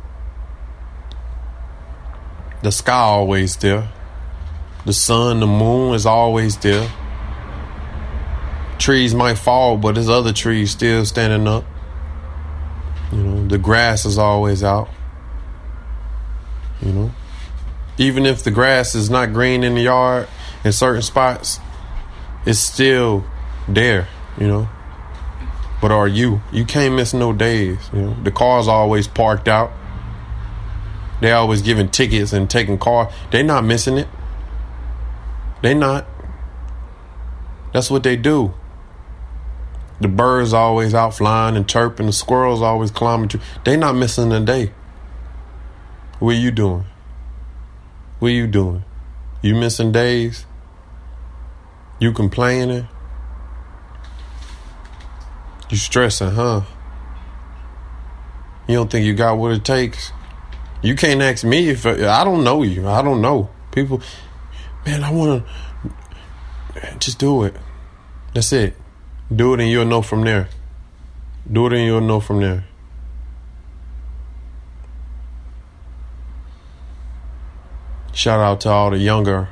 The sky always there. The sun, the moon is always there. Trees might fall, but there's other trees still standing up. The grass is always out. Even if the grass is not green in the yard in certain spots, it's still there, But are you? You can't miss no days. The car's always parked out. They always giving tickets and taking car. They not missing it. They not. That's what they do. The birds always out flying and chirping. The squirrels always climbing. They not missing a day. What you doing? What you doing? You missing days? You complaining? You stressing, huh? You don't think you got what it takes? You can't ask me if I don't know you. I don't know. People, man, I want to just do it. That's it. Do it and you'll know from there. Do it and you'll know from there. Shout out to all the younger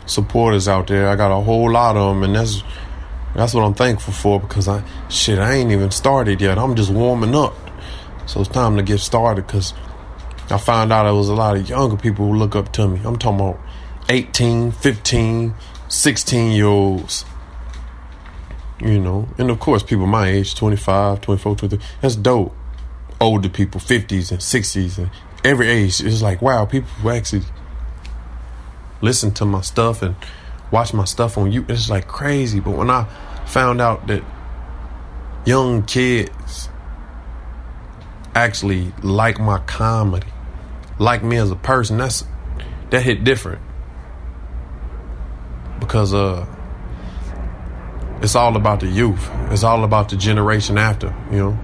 supporters out there. I got a whole lot of them, and that's what I'm thankful for, because I ain't even started yet. I'm just warming up. So it's time to get started, because I found out there was a lot of younger people who look up to me. I'm talking about 18, 15, 16-year-olds, you know, and of course people my age, 25, 24, 23, that's dope. Older people, 50s and 60s and every age, it's like, wow, people who actually listen to my stuff and watch my stuff on YouTube, it's like crazy. But when I found out that young kids actually like my comedy, like me as a person, that hit different. Because it's all about the youth. It's all about the generation after, you know.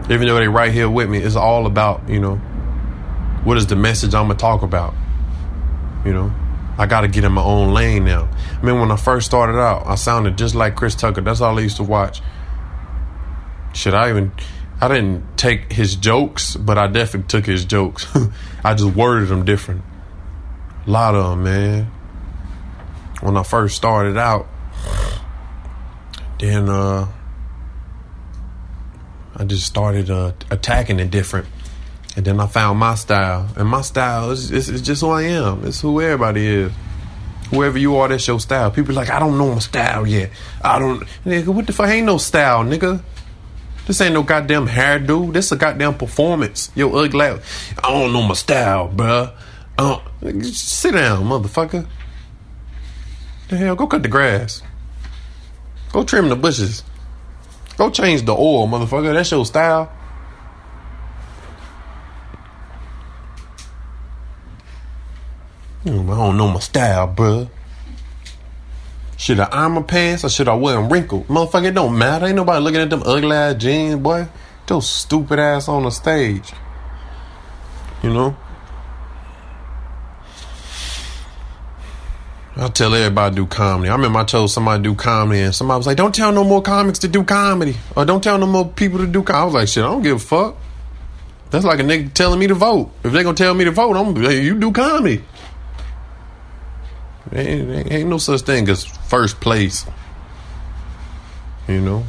Even though they right here with me, it's all about, you know, what is the message I'm gonna talk about? You know, I gotta get in my own lane now. I mean, when I first started out, I sounded just like Chris Tucker. That's all I used to watch. Shit, I didn't take his jokes, but I definitely took his jokes. I just worded them different. A lot of them, man. When I first started out, then I just started attacking it different. And then I found my style. And my style is just who I am. It's who everybody is. Whoever you are, that's your style. People like, I don't know my style yet. Nigga, what the fuck? Ain't no style, nigga. This ain't no goddamn hairdo. This a goddamn performance. Yo, ugly ass. I don't know my style, bruh. Sit down, motherfucker. The hell, go cut the grass. Go trim the bushes. Go change the oil, motherfucker. That's your style. I don't know my style, bruh. Should I iron my pants or should I wear them wrinkled? Motherfucker, it don't matter. Ain't nobody looking at them ugly ass jeans, boy. Your stupid ass on the stage. You know? I tell everybody to do comedy. I remember I told somebody to do comedy and somebody was like, don't tell no more comics to do comedy. Or don't tell no more people to do comedy. I was like, shit, I don't give a fuck. That's like a nigga telling me to vote. If they gonna tell me to vote, I'm gonna be like, you do comedy. Ain't no such thing as first place. You know?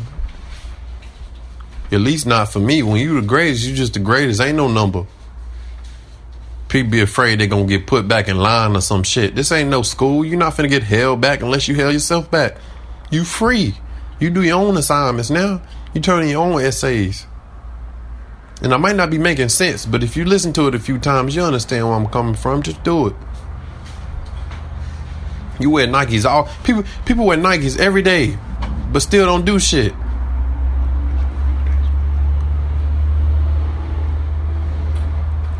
At least not for me. When you the greatest, you just the greatest. Ain't no number. People be afraid they gonna get put back in line or some shit. This ain't no school. You're not finna get held back unless you held yourself back. You free. You do your own assignments now. You turn in your own essays. And I might not be making sense, but if you listen to it a few times, you understand where I'm coming from. Just do it. You wear Nikes all people wear Nikes every day, but still don't do shit.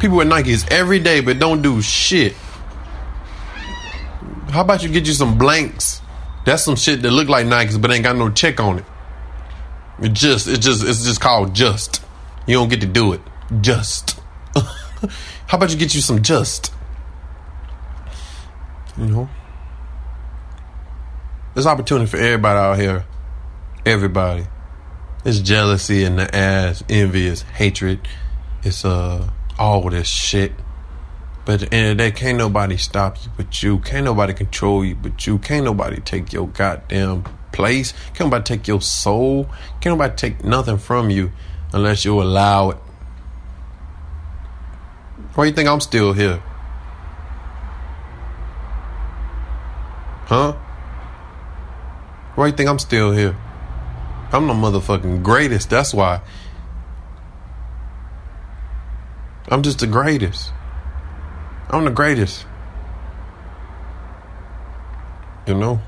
People wear Nikes every day, but don't do shit. How about you get you some blanks? That's some shit that look like Nikes, but ain't got no check on it. It's just called just. You don't get to do it. Just. How about you get you some just? You know? There's opportunity for everybody out here. Everybody. It's jealousy in the ass, envy, it's hatred. It's all this shit. But at the end of the day, can't nobody stop you but you. Can't nobody control you but you. Can't nobody take your goddamn place. Can't nobody take your soul. Can't nobody take nothing from you unless you allow it. Why you think I'm still here? Huh? Why you think I'm still here? I'm the motherfucking greatest. That's why. I'm just the greatest. I'm the greatest. You know?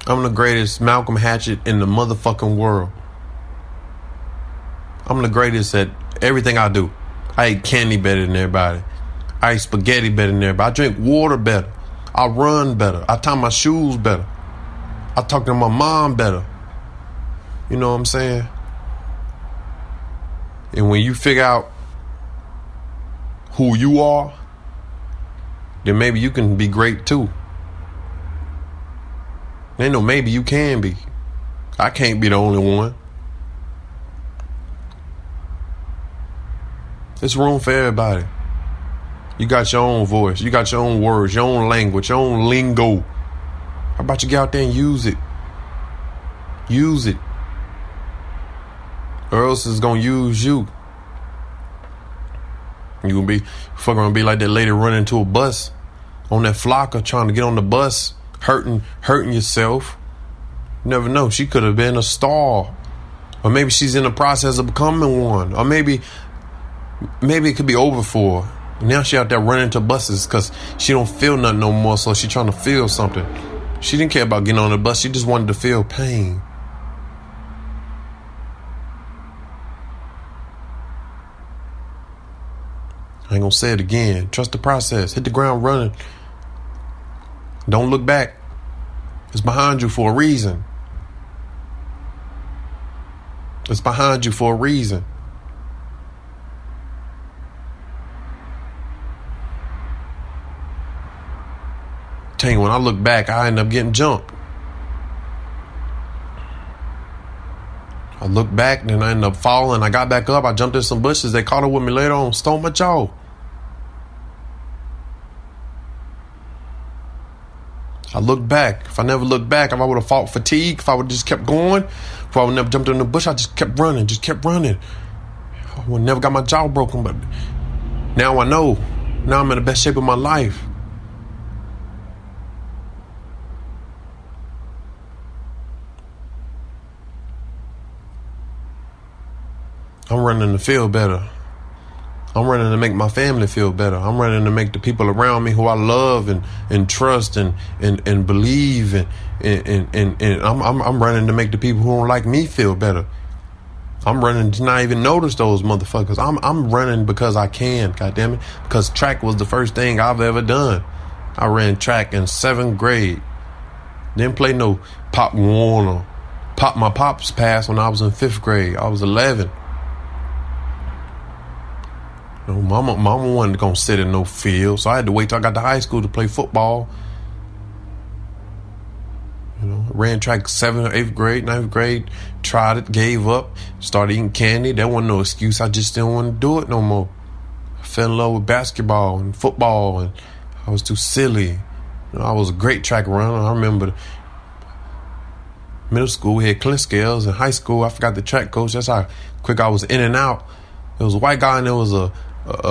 I'm the greatest Malcolm-Hatchett in the motherfucking world. I'm the greatest at everything I do. I eat candy better than everybody. I eat spaghetti better than everybody. I drink water better. I run better. I tie my shoes better. I talk to my mom better. You know what I'm saying? And when you figure out who you are, then maybe you can be great too. Ain't no maybe you can be. I can't be the only one. There's room for everybody. You got your own voice. You got your own words, your own language, your own lingo. How about you get out there and use it? Use it. Or else it's gonna use you. You gonna be fucking gonna be like that lady running into a bus on that flocker trying to get on the bus, hurting yourself. You never know. She could have been a star. Or maybe she's in the process of becoming one. Or maybe it could be over for her. Now she out there running to buses because she don't feel nothing no more, so she trying to feel something. She didn't care about getting on the bus. She just wanted to feel pain. I ain't gonna say it again. Trust the process. Hit the ground running. Don't look back. It's behind you for a reason. It's behind you for a reason. Tell you, when I look back, I end up getting jumped. I look back, then I end up falling. I got back up. I jumped in some bushes. They caught up with me later on, stole my jaw. I look back. If I never looked back, if I would have fought fatigue, if I would have just kept going, if I would never jumped in the bush, I just kept running. I would never got my jaw broken, but now I know. Now I'm in the best shape of my life. I'm running to feel better. I'm running to make my family feel better. I'm running to make the people around me who I love and trust and believe and I'm running to make the people who don't like me feel better. I'm running to not even notice those motherfuckers. I'm running because I can, goddammit. Because track was the first thing I've ever done. I ran track in 7th grade. Didn't play no Pop Warner. My pops passed when I was in 5th grade. I was 11. No, mama wasn't gonna sit in no field, so I had to wait till I got to high school to play football. You know, ran track 7th or 8th grade, 9th grade, tried it, gave up, started eating candy. There wasn't no excuse. I just didn't want to do it no more. I fell in love with basketball and football, and I was too silly. You know, I was a great track runner. I remember middle school, we had Clint scales. In high school, I forgot the track coach. That's how quick I was in and out. There was a white guy and there was a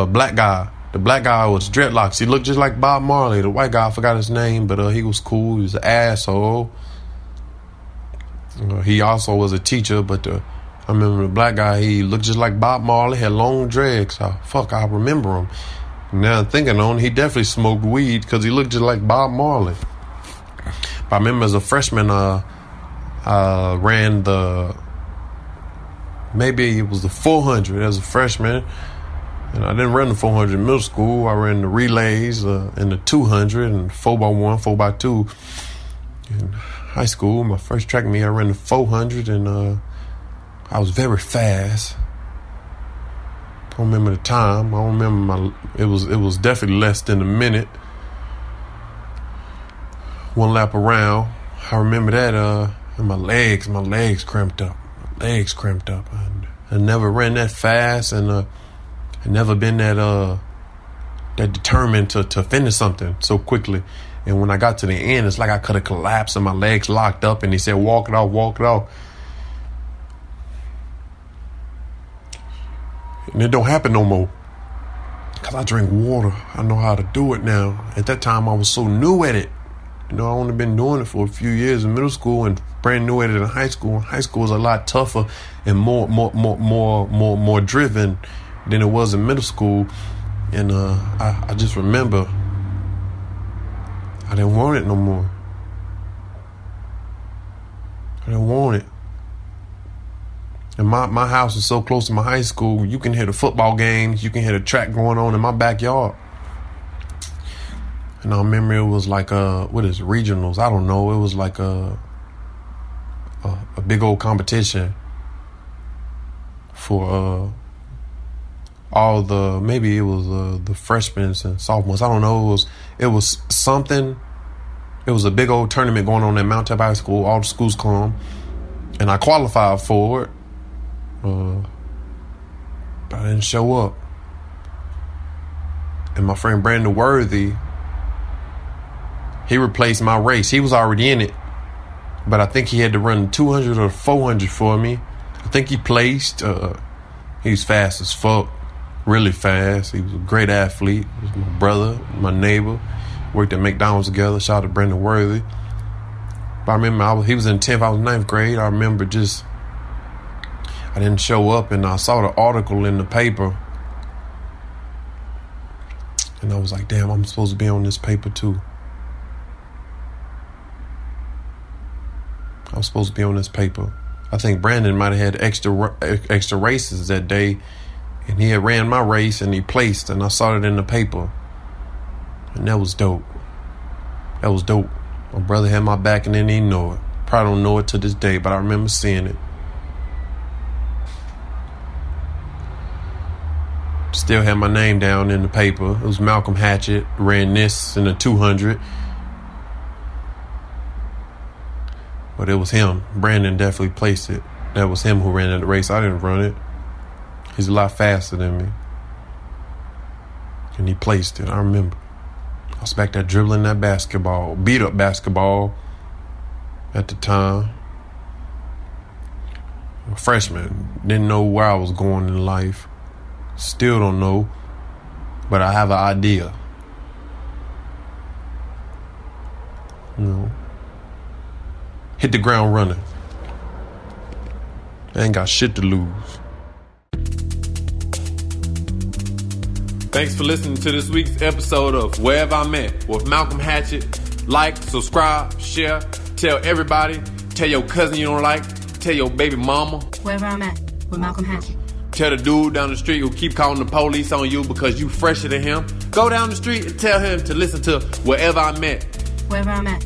black guy. The black guy was dreadlocks. He looked just like Bob Marley. The white guy, I forgot his name, but he was cool. He was an asshole. He also was a teacher, but I remember the black guy, he looked just like Bob Marley, had long dreads. I remember him. Now I'm thinking on, he definitely smoked weed because he looked just like Bob Marley. But I remember as a freshman, ran maybe it was the 400 as a freshman. And I didn't run the 400 in middle school. I ran the relays and the 200 and 4x1, 4x2. In high school, my first track meet, I ran the 400 and I was very fast. I don't remember the time. I don't remember it was definitely less than a minute. One lap around. I remember that and my legs cramped up. I never ran that fast and I never been that determined to finish something so quickly. And when I got to the end, it's like I could have collapsed and my legs locked up and he said, walk it off. And it don't happen no more. Because I drink water. I know how to do it now. At that time, I was so new at it. You know, I only been doing it for a few years in middle school and brand new at it in high school. High school was a lot tougher and more driven than it was in middle school. And I just remember I didn't want it no more. I didn't want it. And my house is so close to my high school, you can hear the football games, you can hear the track going on in my backyard. And I remember it was like regionals? I don't know. It was like a big old competition for all the, maybe it was the freshmen and sophomores. I don't know. It was something. It was a big old tournament going on at Mount Temple High School. All the schools come, and I qualified for it. But I didn't show up. And my friend Brandon Worthy, he replaced my race. He was already in it, but I think he had to run 200 or 400 for me. I think he placed. He was fast as fuck, really fast. He was a great athlete. He was my brother, my neighbor. worked at McDonald's together. Shout out to Brendan Worthy. But I remember he was in 10th, I was in 9th grade. I remember I didn't show up, and I saw the article in the paper. And I was like, damn, I'm supposed to be on this paper too. I was supposed to be on this paper. I think Brandon might have had extra races that day, and he had ran my race and he placed, and I saw it in the paper. And that was dope. That was dope. My brother had my back and didn't even know it. Probably don't know it to this day, but I remember seeing it. Still had my name down in the paper. It was Malcolm-Hatchett, ran this in the 200. But it was him. Brandon definitely placed it. That was him who ran the race. I didn't run it. He's a lot faster than me. And he placed it. I remember. I was back there dribbling that basketball. Beat up basketball at the time. A freshman. Didn't know where I was going in life. Still don't know. But I have an idea. You know. Hit the ground running. I ain't got shit to lose. Thanks for listening to this week's episode of Wherever I'm At with Malcolm-Hatchett. Like, subscribe, share, tell everybody, tell your cousin you don't like, tell your baby mama. Wherever I'm At with Malcolm-Hatchett. Tell the dude down the street who keep calling the police on you because you fresher than him. Go down the street and tell him to listen to Wherever I'm At. Wherever I'm At.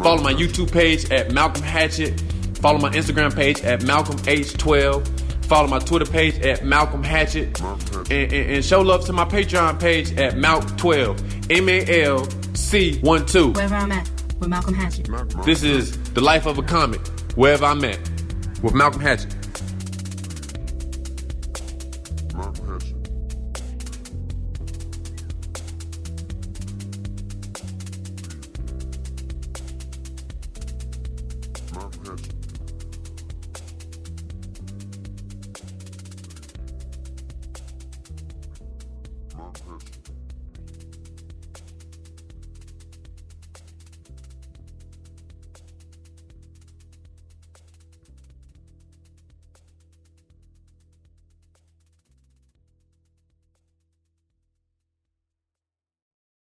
Follow my YouTube page at Malcolm-Hatchett. Follow my Instagram page at MalcolmH12. Follow my Twitter page at Malcolm-Hatchett. And show love to my Patreon page at Malc12. MALC12. Wherever I'm At with Malcolm-Hatchett. This is The Life of a Comic. Wherever I'm At with Malcolm-Hatchett.